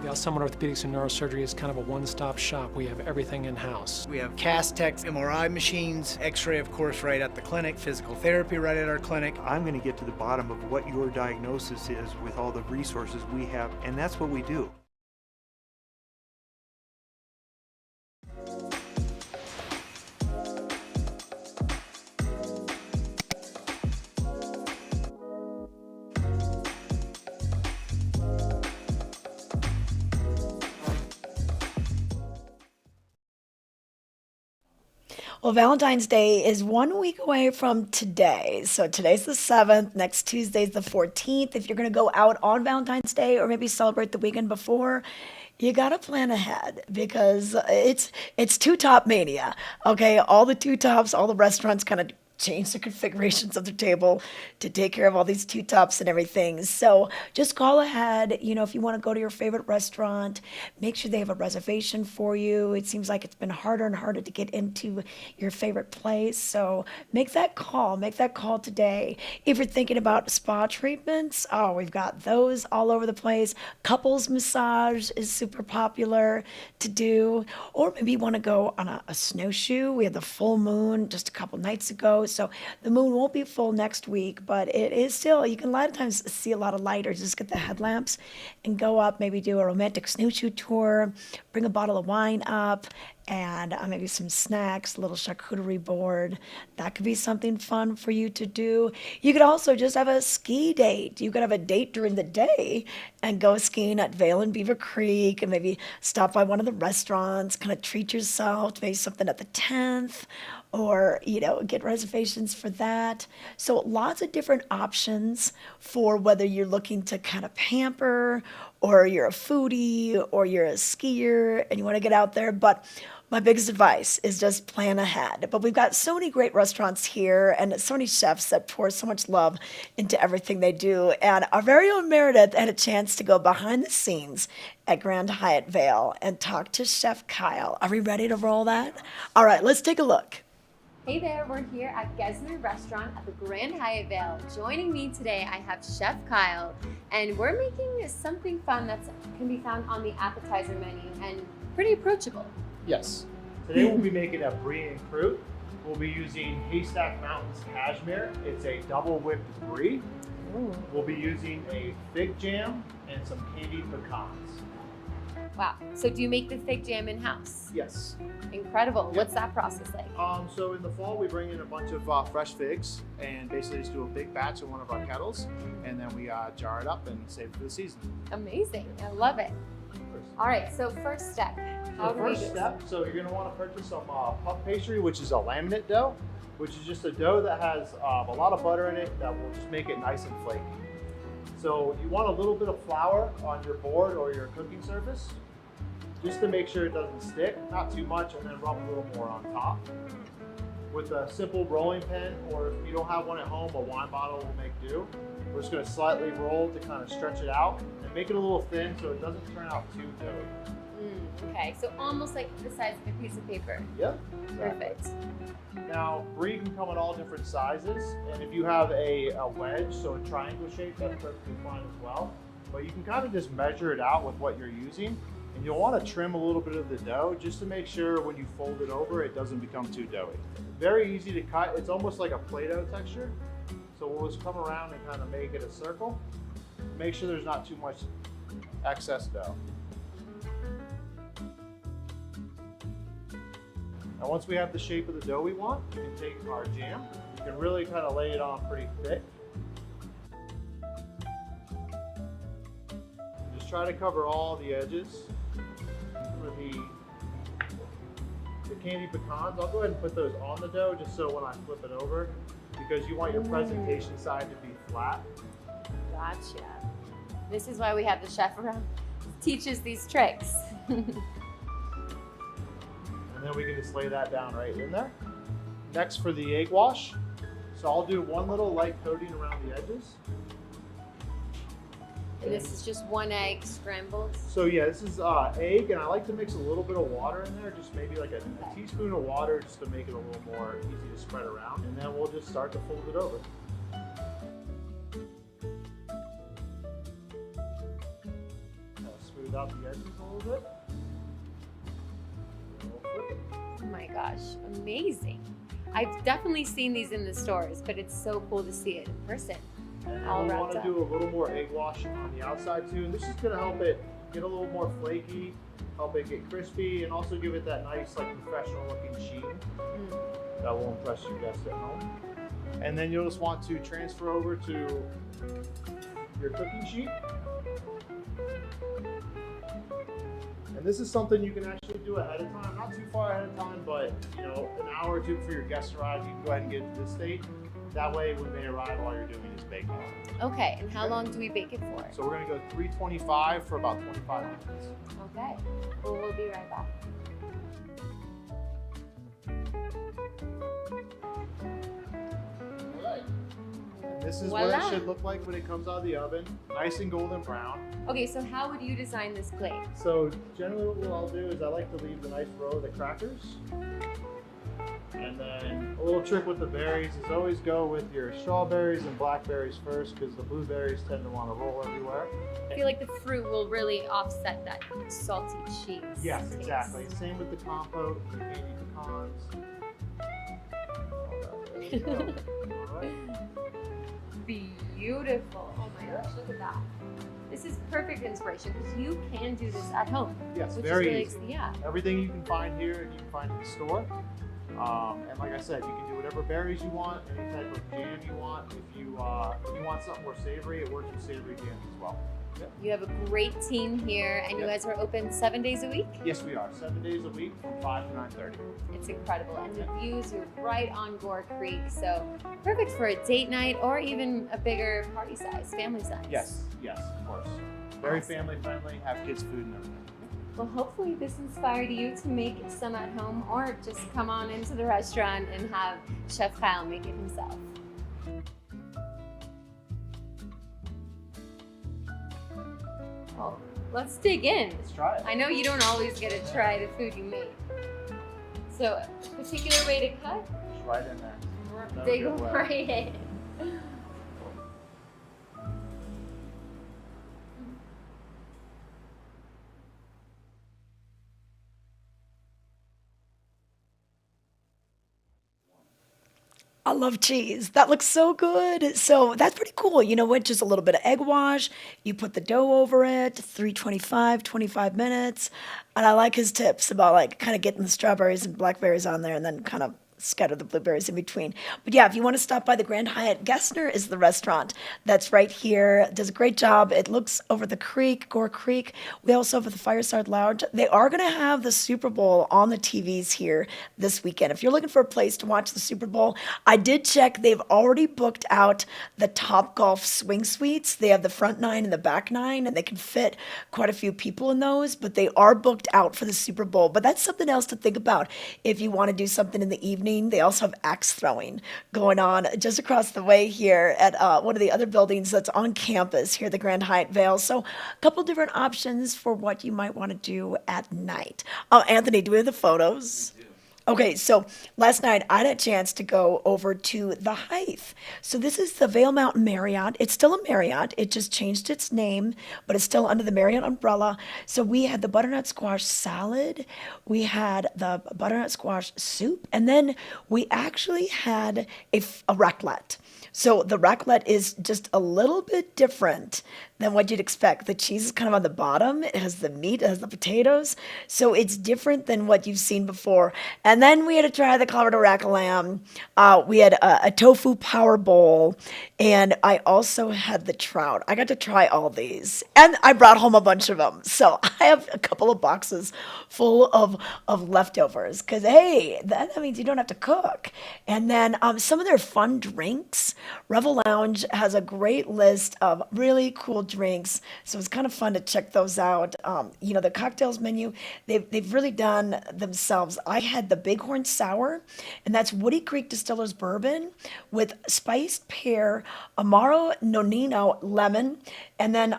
Vail Summit Orthopedics and Neurosurgery is kind of a one-stop shop. We have everything in-house. We have cast techs, MRI machines, x-ray of course right at the clinic, physical therapy right at our clinic. I'm going to get to the bottom of what your diagnosis is with all the resources we have, and that's what we do. Well, Valentine's Day is 1 week away from today. So today's the 7th, next Tuesday's the 14th. If you're going to go out on Valentine's Day or maybe celebrate the weekend before, you got to plan ahead because it's two-top mania. Okay, all the two-tops, all the restaurants kind of change the configurations of the table to take care of all these two tops and everything. So just call ahead. If you want to go to your favorite restaurant, make sure they have a reservation for you. It seems like it's been harder and harder to get into your favorite place. So make that call today. If you're thinking about spa treatments, we've got those all over the place. Couples massage is super popular to do. Or maybe you want to go on a snowshoe. We had the full moon just a couple nights ago. So the moon won't be full next week, but it is still, you can a lot of times see a lot of light, or just get the headlamps and go up, maybe do a romantic snowshoe tour, bring a bottle of wine up, and maybe some snacks, a little charcuterie board. That could be something fun for you to do. You could also just have a ski date. You could have a date during the day and go skiing at Vail and Beaver Creek, and maybe stop by one of the restaurants, kind of treat yourself to maybe something at the 10th, or get reservations for that. So lots of different options for whether you're looking to kind of pamper, or you're a foodie, or you're a skier and you want to get out there. But my biggest advice is just plan ahead. But we've got so many great restaurants here and so many chefs that pour so much love into everything they do. And our very own Meredith had a chance to go behind the scenes at Grand Hyatt Vail and talk to Chef Kyle. Are we ready to roll that? All right, let's take a look. Hey there, we're here at Gesner Restaurant at the Grand Hyatt Vail. Joining me today, I have Chef Kyle, and we're making something fun that can be found on the appetizer menu and pretty approachable. Yes. Today we'll be making a brie and croûte. We'll be using Haystack Mountains cashmere. It's a double whipped brie. Ooh. We'll be using a fig jam and some candied pecans. Wow. So do you make the fig jam in-house? Yes. Incredible. Yep. What's that process like? So in the fall, we bring in a bunch of fresh figs and basically just do a big batch in one of our kettles, and then we jar it up and save it for the season. Amazing. I love it. All right. So first step. So you're going to want to purchase some puff pastry, which is a laminate dough, which is just a dough that has a lot of butter in it that will just make it nice and flaky. So you want a little bit of flour on your board or your cooking surface, just to make sure it doesn't stick, not too much, and then rub a little more on top. with a simple rolling pin, or if you don't have one at home, a wine bottle will make do. We're just gonna slightly roll to kind of stretch it out and make it a little thin so it doesn't turn out too doughy. Okay, so almost like the size of a piece of paper. Yep. Exactly. Perfect. Now, brie can come in all different sizes, and if you have a wedge, so a triangle shape, that's perfectly fine as well. But you can kind of just measure it out with what you're using, and you'll want to trim a little bit of the dough just to make sure when you fold it over, it doesn't become too doughy. Very easy to cut. It's almost like a Play-Doh texture. So we'll just come around and kind of make it a circle. Make sure there's not too much excess dough. Now once we have the shape of the dough we want, we can take our jam. You can really kind of lay it on pretty thick. Just try to cover all the edges. For the candy pecans, I'll go ahead and put those on the dough just so when I flip it over, because you want your presentation side to be flat. Gotcha. This is why we have the chef around. Teaches these tricks. And then we can just lay that down right in there. Next for the egg wash. So I'll do one little light coating around the edges. And this is just 1 egg scrambled. So yeah, this is egg, and I like to mix a little bit of water in there, just maybe like a teaspoon of water just to make it a little more easy to spread around. And then we'll just start to fold it over. Smooth out the edges a little bit. Oh my gosh, amazing. I've definitely seen these in the stores, but it's so cool to see it in person. And all we wrapped want to up. do a little more egg wash on the outside too. And this is going to help it get a little more flaky, help it get crispy, and also give it that nice, like, professional looking sheen that will impress your guests at home. And then you'll just want to transfer over to your cooking sheet. And this is something you can actually do ahead of time, not too far ahead of time, but you know, an hour or two before your guests arrive, you can go ahead and get it to this state. That way, when they arrive, all you're doing is baking. Okay, and how long do we bake it for? So we're gonna go 325 for about 25 minutes. Okay, well, we'll be right back. All right. This is Voila. what it should look like when it comes out of the oven, nice and golden brown. Okay, so how would you design this plate? So generally what I'll do is I like to leave the nice row of the crackers. And then a little trick with the berries is always go with your strawberries and blackberries first, because the blueberries tend to want to roll everywhere. I feel like the fruit will really offset that salty cheese. Yes, taste. exactly. Same with the compote, the candy pecans. There we go. All right. Beautiful. Oh my gosh, look at that. This is perfect inspiration because you can do this at home. Yes, which very is really, easy. Yeah. Everything you can find here, you can find in the store. And like I said, you can do whatever berries you want, any type of jam you want. If you want something more savory, it works with savory jams as well. Yep. You have a great team here, and you Yep. guys are open 7 days a week? Yes, we are. 7 days a week from 5 to 9:30. It's incredible. And the views are right on Gore Creek, so perfect for a date night or even a bigger party size, family size. Yes, of course. Very Awesome. family friendly, have kids food and everything. Well, hopefully this inspired you to make some at home or just come on into the restaurant and have Chef Kyle make it himself. Well, let's dig in. Let's try it. I know you don't always get to try the food you make. So, particular way to cut? Just right in there. No Dig good way. right in. I love cheese. That looks so good. So that's pretty cool. You know what? Just a little bit of egg wash. You put the dough over it, 325, 25 minutes. And I like his tips about like kind of getting the strawberries and blackberries on there and then kind of scatter the blueberries in between. But yeah, if you want to stop by the Grand Hyatt, Gessner is the restaurant that's right here. Does a great job. It looks over the creek, Gore Creek. We also have the Fireside Lounge. They are going to have the Super Bowl on the TVs here this weekend. If you're looking for a place to watch the Super Bowl, I did check. They've already booked out the Top Golf swing suites. They have the front 9 and the back 9, and they can fit quite a few people in those, but they are booked out for the Super Bowl. But that's something else to think about if you want to do something in the evening evening. They also have axe throwing going on just across the way here at one of the other buildings that's on campus here at the Grand Hyatt Vail. So a couple different options for what you might want to do at night. Oh, Anthony, do we have the photos? Okay, so last night I had a chance to go over to the Hythe. So this is the Vail Mountain Marriott. It's still a Marriott. It just changed its name, but it's still under the Marriott umbrella. So we had the butternut squash salad, we had the butternut squash soup, and then we actually had a raclette. So the raclette is just a little bit different than what you'd expect. The cheese is kind of on the bottom. It has the meat, it has the potatoes. So it's different than what you've seen before. And then we had to try the Colorado rack of lamb. We had a tofu power bowl. And I also had the trout. I got to try all these. And I brought home a bunch of them. So I have a couple of boxes full of leftovers. Because, hey, that means you don't have to cook. And then some of their fun drinks. Revel Lounge has a great list of really cool drinks, so it's kind of fun to check those out. The cocktails menu, they've really done themselves. I had the Bighorn Sour, and that's Woody Creek Distillers Bourbon with spiced pear, Amaro Nonino lemon, and then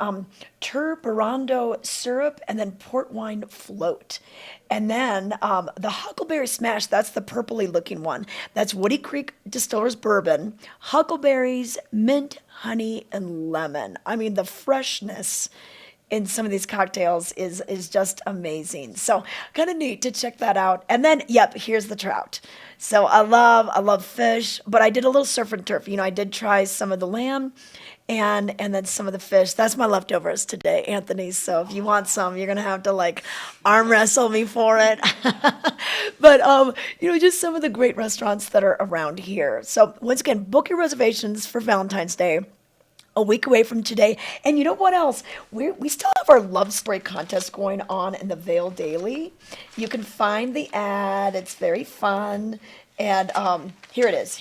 Turbarando syrup, and then port wine float. And then the Huckleberry Smash, that's the purpley looking one. That's Woody Creek Distillers Bourbon, huckleberries, mint, honey, and lemon. I mean, the freshness in some of these cocktails is just amazing. So kind of neat to check that out. And then, yep, here's the trout. So I love fish, but I did a little surf and turf. I did try some of the lamb and then some of the fish. That's my leftovers today, Anthony. So if you want some, you're gonna have to arm wrestle me for it. But just some of the great restaurants that are around here. So once again, book your reservations for Valentine's Day. A week away from today. And you know what else? We still have our love story contest going on in the Vail Daily. You can find the ad. It's very fun. And here it is.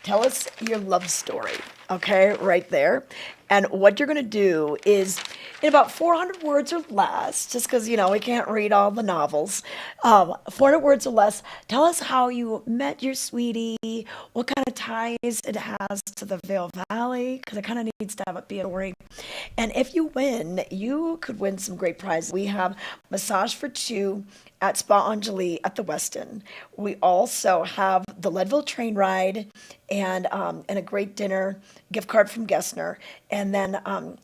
Tell us your love story. Okay, right there. And what you're going to do is, in about 400 words or less, just because, we can't read all the novels, 400 words or less, tell us how you met your sweetie, what kind of ties it has to the Vail Valley, because it kind of needs to be a story. And if you win, you could win some great prizes. We have massage for two at Spa Angeli at the Westin. We also have the Leadville train ride and a great dinner, gift card from Gessner, and then a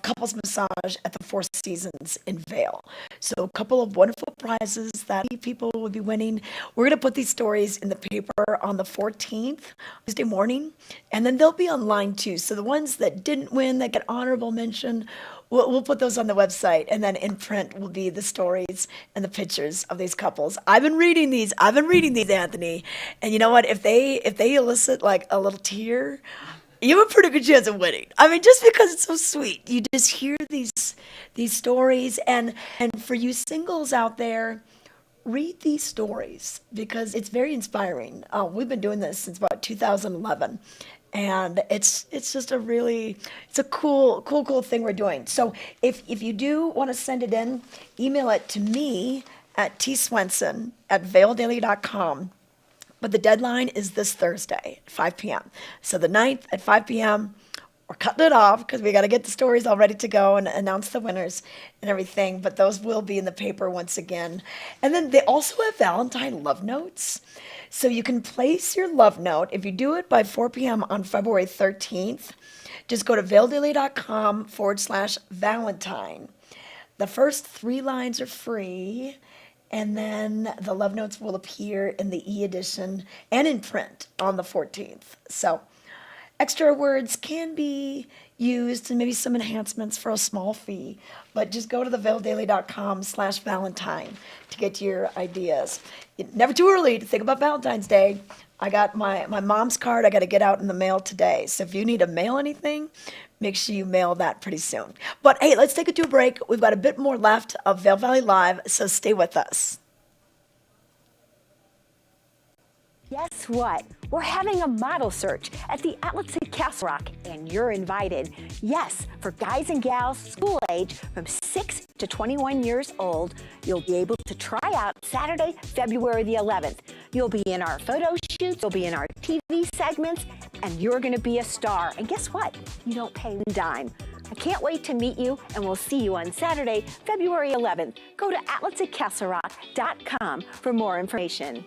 couples massage at the Four Seasons in Vail. So a couple of wonderful prizes that people will be winning. We're going to put these stories in the paper on the 14th, Tuesday morning, and then they'll be online too. So the ones that didn't win, that get honorable mention, we'll put those on the website, and then in print will be the stories and the pictures of these couples. I've been reading these, Anthony, and you know what? If they elicit a little tear, you have a pretty good chance of winning. I mean, just because it's so sweet, you just hear these stories, and for you singles out there, read these stories because it's very inspiring. We've been doing this since about 2011. And it's just it's a cool thing we're doing. So if you do want to send it in, email it to me at tswenson@vaildaily.com. But the deadline is this Thursday at 5 p.m. So the 9th at 5 p.m., we're cutting it off because we got to get the stories all ready to go and announce the winners and everything. But those will be in the paper once again. And then they also have Valentine love notes. So you can place your love note. If you do it by 4 p.m. on February 13th, just go to vaildaily.com/Valentine. The first 3 lines are free, and then the love notes will appear in the e-edition and in print on the 14th. So extra words can be used and maybe some enhancements for a small fee, but just go to the vaildaily.com/Valentine to get your ideas. Never too early to think about Valentine's Day. I got my mom's card I got to get out in the mail today. So if you need to mail anything, make sure you mail that pretty soon. But hey, let's take it to a break. We've got a bit more left of Vail Valley Live, so stay with us. Guess what? We're having a model search at the outlets at Castle Rock, and you're invited. Yes, for guys and gals school age from 6 to 21 years old, you'll be able to try out Saturday, February the 11th. You'll be in our photo shoots, you'll be in our TV segments, and you're going to be a star. And guess what? You don't pay a dime. I can't wait to meet you, and we'll see you on Saturday, February 11th. Go to atlasatcastlerock.com for more information.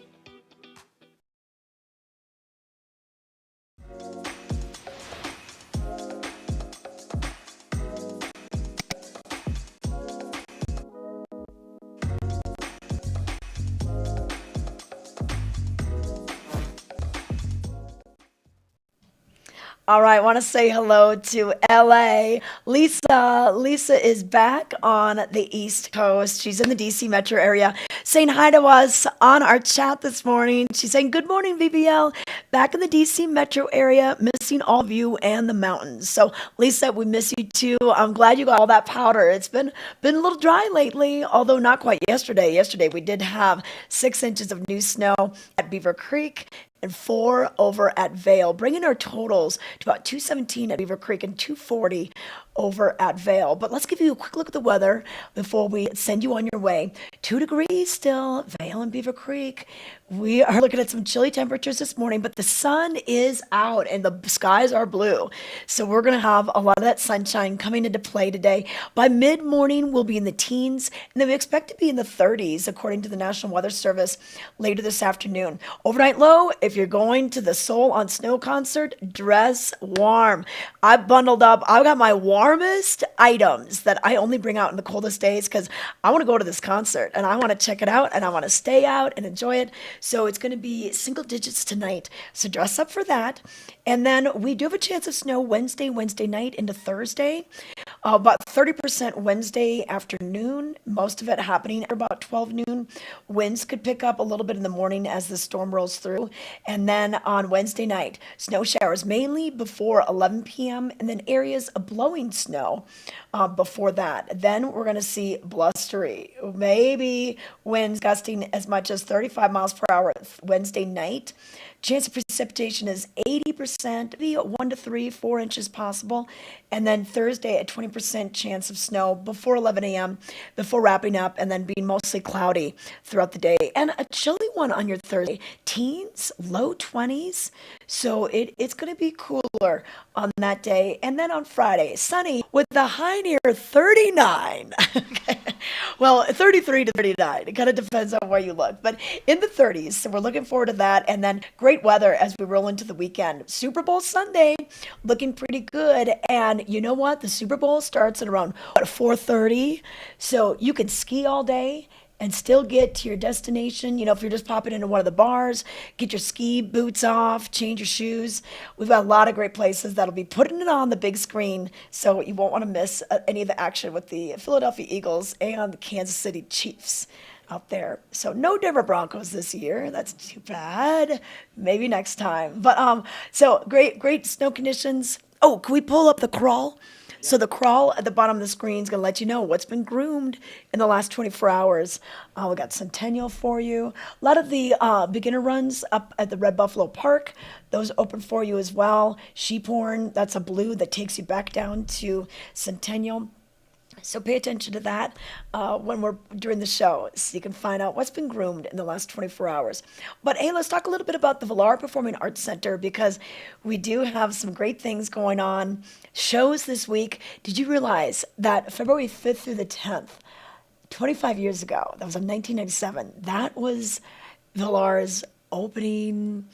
All right, want to say hello to LA. Lisa. Lisa is back on the East Coast. She's in the DC metro area saying hi to us on our chat this morning. She's saying, good morning, VBL. Back in the DC metro area, missing all of you and the mountains. So, Lisa, we miss you too. I'm glad you got all that powder. It's been a little dry lately, although not quite yesterday. Yesterday, we did have 6 inches of new snow at Beaver Creek and 4 over at Vail, bringing our totals to about 217 at Beaver Creek and 240 over at Vail. But let's give you a quick look at the weather before we send you on your way. 2 degrees still, Vail and Beaver Creek. We are looking at some chilly temperatures this morning, but the sun is out and the skies are blue. So we're going to have a lot of that sunshine coming into play today. By mid-morning, we'll be in the teens, and then we expect to be in the 30s, according to the National Weather Service, later this afternoon. Overnight low, if you're going to the Soul on Snow concert, dress warm. I bundled up. I've got my warmest items that I only bring out in the coldest days because I want to go to this concert and I want to check it out and I want to stay out and enjoy it. So it's going to be single digits tonight. So dress up for that. And then we do have a chance of snow Wednesday night into Thursday. About 30% Wednesday afternoon, most of it happening at about 12 noon. Winds could pick up a little bit in the morning as the storm rolls through. And then on Wednesday night, snow showers mainly before 11 p.m. and then areas of blowing snow before that. Then we're going to see blustery, maybe winds gusting as much as 35 miles per hour Wednesday night. Chance of precipitation is 80%, maybe 1 to 3, 4 inches possible. And then Thursday, a 20% chance of snow before 11 a.m., before wrapping up, and then being mostly cloudy throughout the day. And a chilly one on your Thursday. Teens, low 20s. So it's going to be cooler on that day. And then on Friday, sunny with the high near 39. Okay. Well, 33 to 39. It kind of depends on where you look. But in the 30s. So we're looking forward to that. And then great weather as we roll into the weekend. Super Bowl Sunday, looking pretty good. And you know what? The Super Bowl starts at around 4:30. So you can ski all day and still get to your destination. You know, if you're just popping into one of the bars, get your ski boots off, change your shoes. We've got a lot of great places that'll be putting it on the big screen, so you won't want to miss any of the action with the Philadelphia Eagles and the Kansas City Chiefs out there. So no Denver Broncos this year. That's too bad. Maybe next time. But so great snow conditions. Oh, can we pull up the crawl? So the crawl at the bottom of the screen is going to let you know what's been groomed in the last 24 hours. We got Centennial for you. A lot of the beginner runs up at the Red Buffalo Park, those open for you as well. Sheephorn, that's a blue that takes you back down to Centennial. So pay attention to that when we're during the show, so you can find out what's been groomed in the last 24 hours. But hey, let's talk a little bit about the Villar Performing Arts Center because we do have some great things going on. Shows this week. Did you realize that February 5th through the 10th, 25 years ago, that was in 1997, that was Villar's opening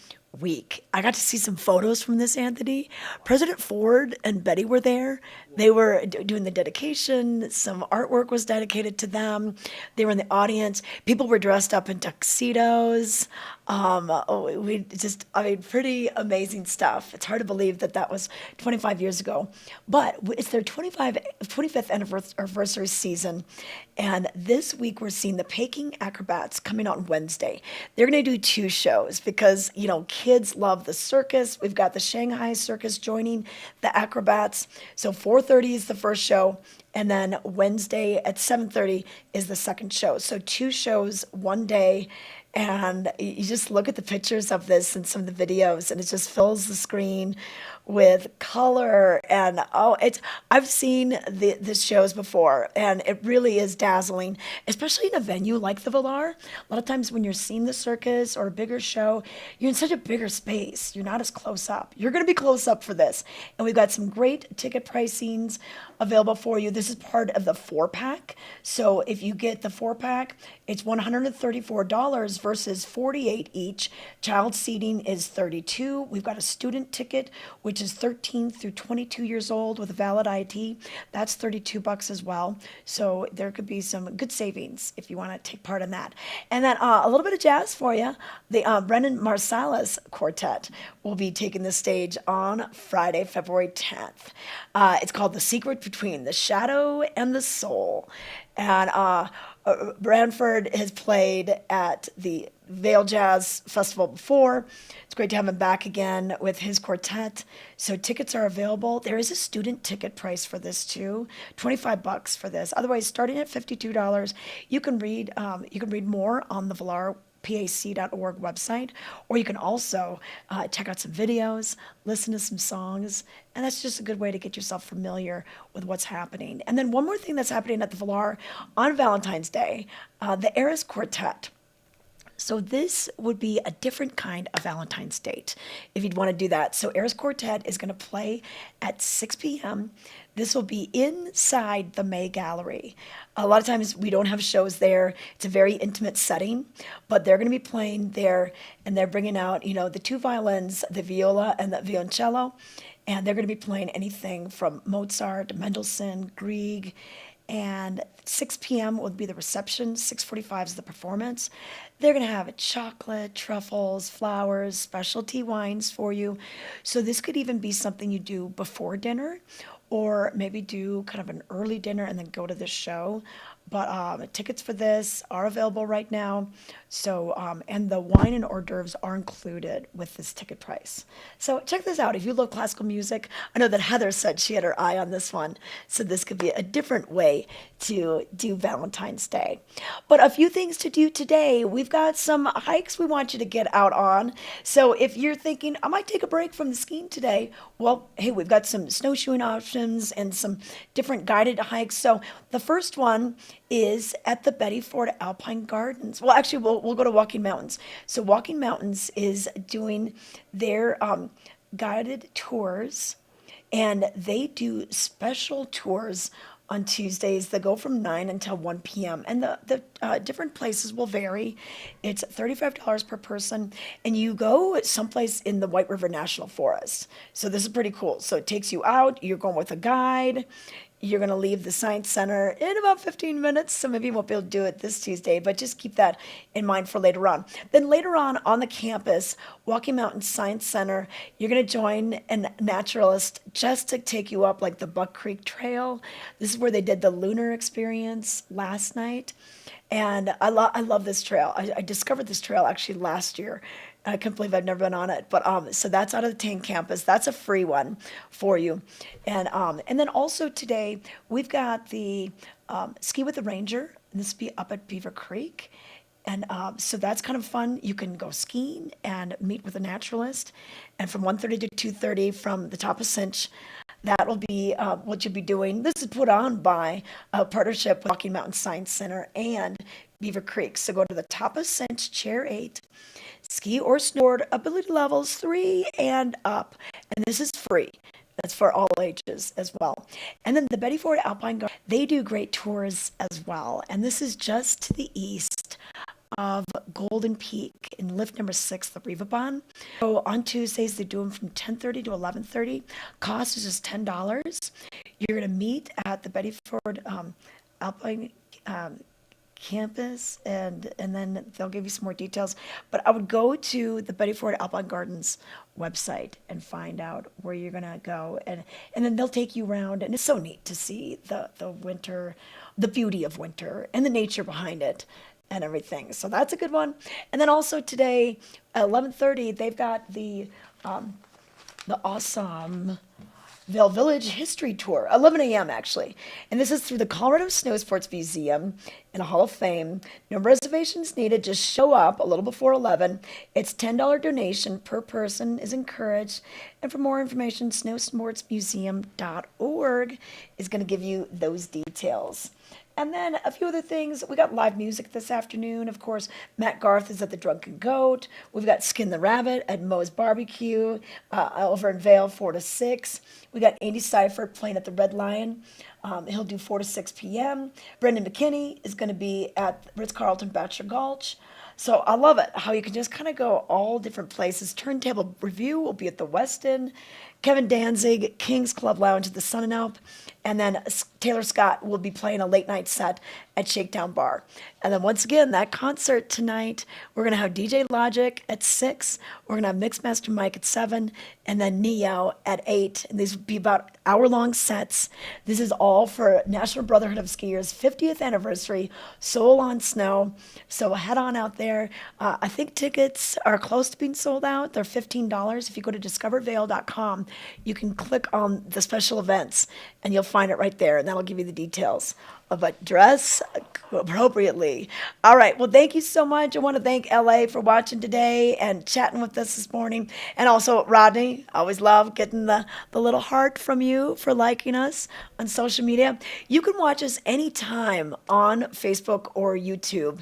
week. I got to see some photos from this, Anthony. President Ford and Betty were there. They were doing the dedication. Some artwork was dedicated to them. They were in the audience. People were dressed up in tuxedos. Pretty amazing stuff. It's hard to believe that was 25 years ago. But it's their 25th anniversary season. And this week we're seeing the Peking Acrobats coming out on Wednesday. They're going to do 2 shows because, you know, kids love the circus. We've got the Shanghai Circus joining the acrobats. So 4:30 is the first show. And then Wednesday at 7:30 is the second show. So 2 shows, 1 day. And you just look at the pictures of this and some of the videos, and it just fills the screen with color and I've seen the shows before, and it really is dazzling, especially in a venue like the Villar. A lot of times when you're seeing the circus or a bigger show, you're in such a bigger space. You're not as close up. You're going to be close up for this. And we've got some great ticket pricings available for you. This is part of the 4-pack. So if you get the 4-pack, it's $134 versus $48 each. Child seating is $32. We've got a student ticket, which is 13 through 22 years old with a valid ID. That's $32 as well. So there could be some good savings if you want to take part in that. And then a little bit of jazz for you. The Brendan Marsalis Quartet will be taking the stage on Friday, February 10th. It's called The Secret Between the Shadow and the Soul. And Branford has played at the Vail Jazz Festival before. It's great to have him back again with his quartet. So tickets are available. There is a student ticket price for this too, $25 for this. Otherwise, starting at $52, you can read more on the VillarPAC.org website, or you can also check out some videos, listen to some songs, and that's just a good way to get yourself familiar with what's happening. And then one more thing that's happening at the Villar on Valentine's Day, the Eris Quartet. So this would be a different kind of Valentine's date if you'd want to do that. So Eris Quartet is going to play at 6 p.m. This will be inside the May Gallery. A lot of times we don't have shows there. It's a very intimate setting, but they're going to be playing there, and they're bringing out, the two violins, the viola and the violoncello, and they're going to be playing anything from Mozart, Mendelssohn, Grieg, and 6 p.m. will be the reception, 6:45 is the performance. They're going to have chocolate, truffles, flowers, specialty wines for you. So this could even be something you do before dinner, or maybe do kind of an early dinner and then go to the show. But tickets for this are available right now. So, and the wine and hors d'oeuvres are included with this ticket price. So check this out. If you love classical music, I know that Heather said she had her eye on this one. So this could be a different way to do Valentine's Day. But a few things to do today. We've got some hikes we want you to get out on. So if you're thinking, I might take a break from the skiing today, well, hey, we've got some snowshoeing options and some different guided hikes. So the first one is at the Betty Ford Alpine Gardens. Well, actually, we'll go to Walking Mountains. So Walking Mountains is doing their guided tours, and they do special tours on Tuesdays that go from 9 until 1 p.m. And the different places will vary. It's $35 per person, and you go someplace in the White River National Forest. So this is pretty cool. So it takes you out, you're going with a guide. You're going to leave the Science Center in about 15 minutes. Some of you won't be able to do it this Tuesday, but just keep that in mind for later on. Then later on the campus, Walking Mountain Science Center, you're going to join a naturalist just to take you up like the Buck Creek Trail. This is where they did the lunar experience last night. And I love this trail. I discovered this trail actually last year. I can't believe I've never been on it, but so that's out of the Tank campus. That's a free one for you, and then also today we've got the Ski with the Ranger, and this will be up at Beaver Creek, and so that's kind of fun. You can go skiing and meet with a naturalist, and from 1:30 to 2:30 from the top of Cinch. That will be what you'll be doing. This is put on by a partnership with Walking Mountain Science Center and Beaver Creek. So go to the top of Cinch, Chair 8. Ski or snowboard, ability levels 3 and up. And this is free. That's for all ages as well. And then the Betty Ford Alpine Garden, they do great tours as well. And this is just to the east of Golden Peak in lift number 6, the Rivabon. So on Tuesdays, they do them from 10:30 to 11:30. Cost is just $10. You're going to meet at the Betty Ford Alpine campus, and then they'll give you some more details. But I would go to the Betty Ford Alpine Gardens website and find out where you're gonna go, and then they'll take you around, and it's so neat to see the winter, the beauty of winter, and the nature behind it and everything. So that's a good one. And then also today at 11:30, they've got the awesome Vail Village History Tour, 11 a.m. actually. And this is through the Colorado Snow Sports Museum in a Hall of Fame. No reservations needed, just show up a little before 11. It's $10 donation per person is encouraged. And for more information, snowsportsmuseum.org is going to give you those details. And then a few other things. We got live music this afternoon. Of course, Matt Garth is at the Drunken Goat. We've got Skin the Rabbit at Moe's Barbecue over in Vail, 4 to 6. We got Andy Seifert playing at the Red Lion. He'll do 4 to 6 p.m. Brendan McKinney is going to be at Ritz-Carlton Bachelor Gulch. So I love it how you can just kind of go all different places. Turntable Review will be at the Westin. Kevin Danzig, King's Club Lounge at the Sun and Alp. And then Taylor Scott will be playing a late night set at Shakedown Bar. And then once again, that concert tonight, we're going to have DJ Logic at 6. We're going to have Mixmaster Mike at 7. And then Neo at 8. And these will be about hour-long sets. This is all for National Brotherhood of Skiers' 50th anniversary, Soul on Snow. So head on out there. I think tickets are close to being sold out. They're $15. If you go to discovervail.com, you can click on the special events, and you'll find it right there, and that'll give you the details. But dress appropriately. All right. Well, thank you so much. I want to thank LA for watching today and chatting with us this morning. And also, Rodney, I always love getting the little heart from you for liking us on social media. You can watch us anytime on Facebook or YouTube.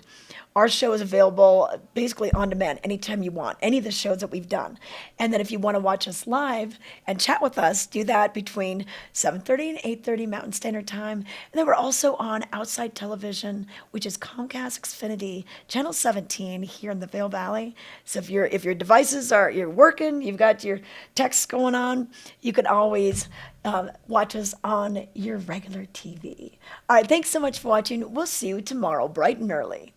Our show is available basically on demand anytime you want, any of the shows that we've done. And then if you want to watch us live and chat with us, do that between 7:30 and 8:30 Mountain Standard Time. And then we're also on Outside Television, which is Comcast Xfinity, Channel 17 here in the Vail Valley. So if your devices you're working, you've got your texts going on, you can always watch us on your regular TV. All right, thanks so much for watching. We'll see you tomorrow bright and early.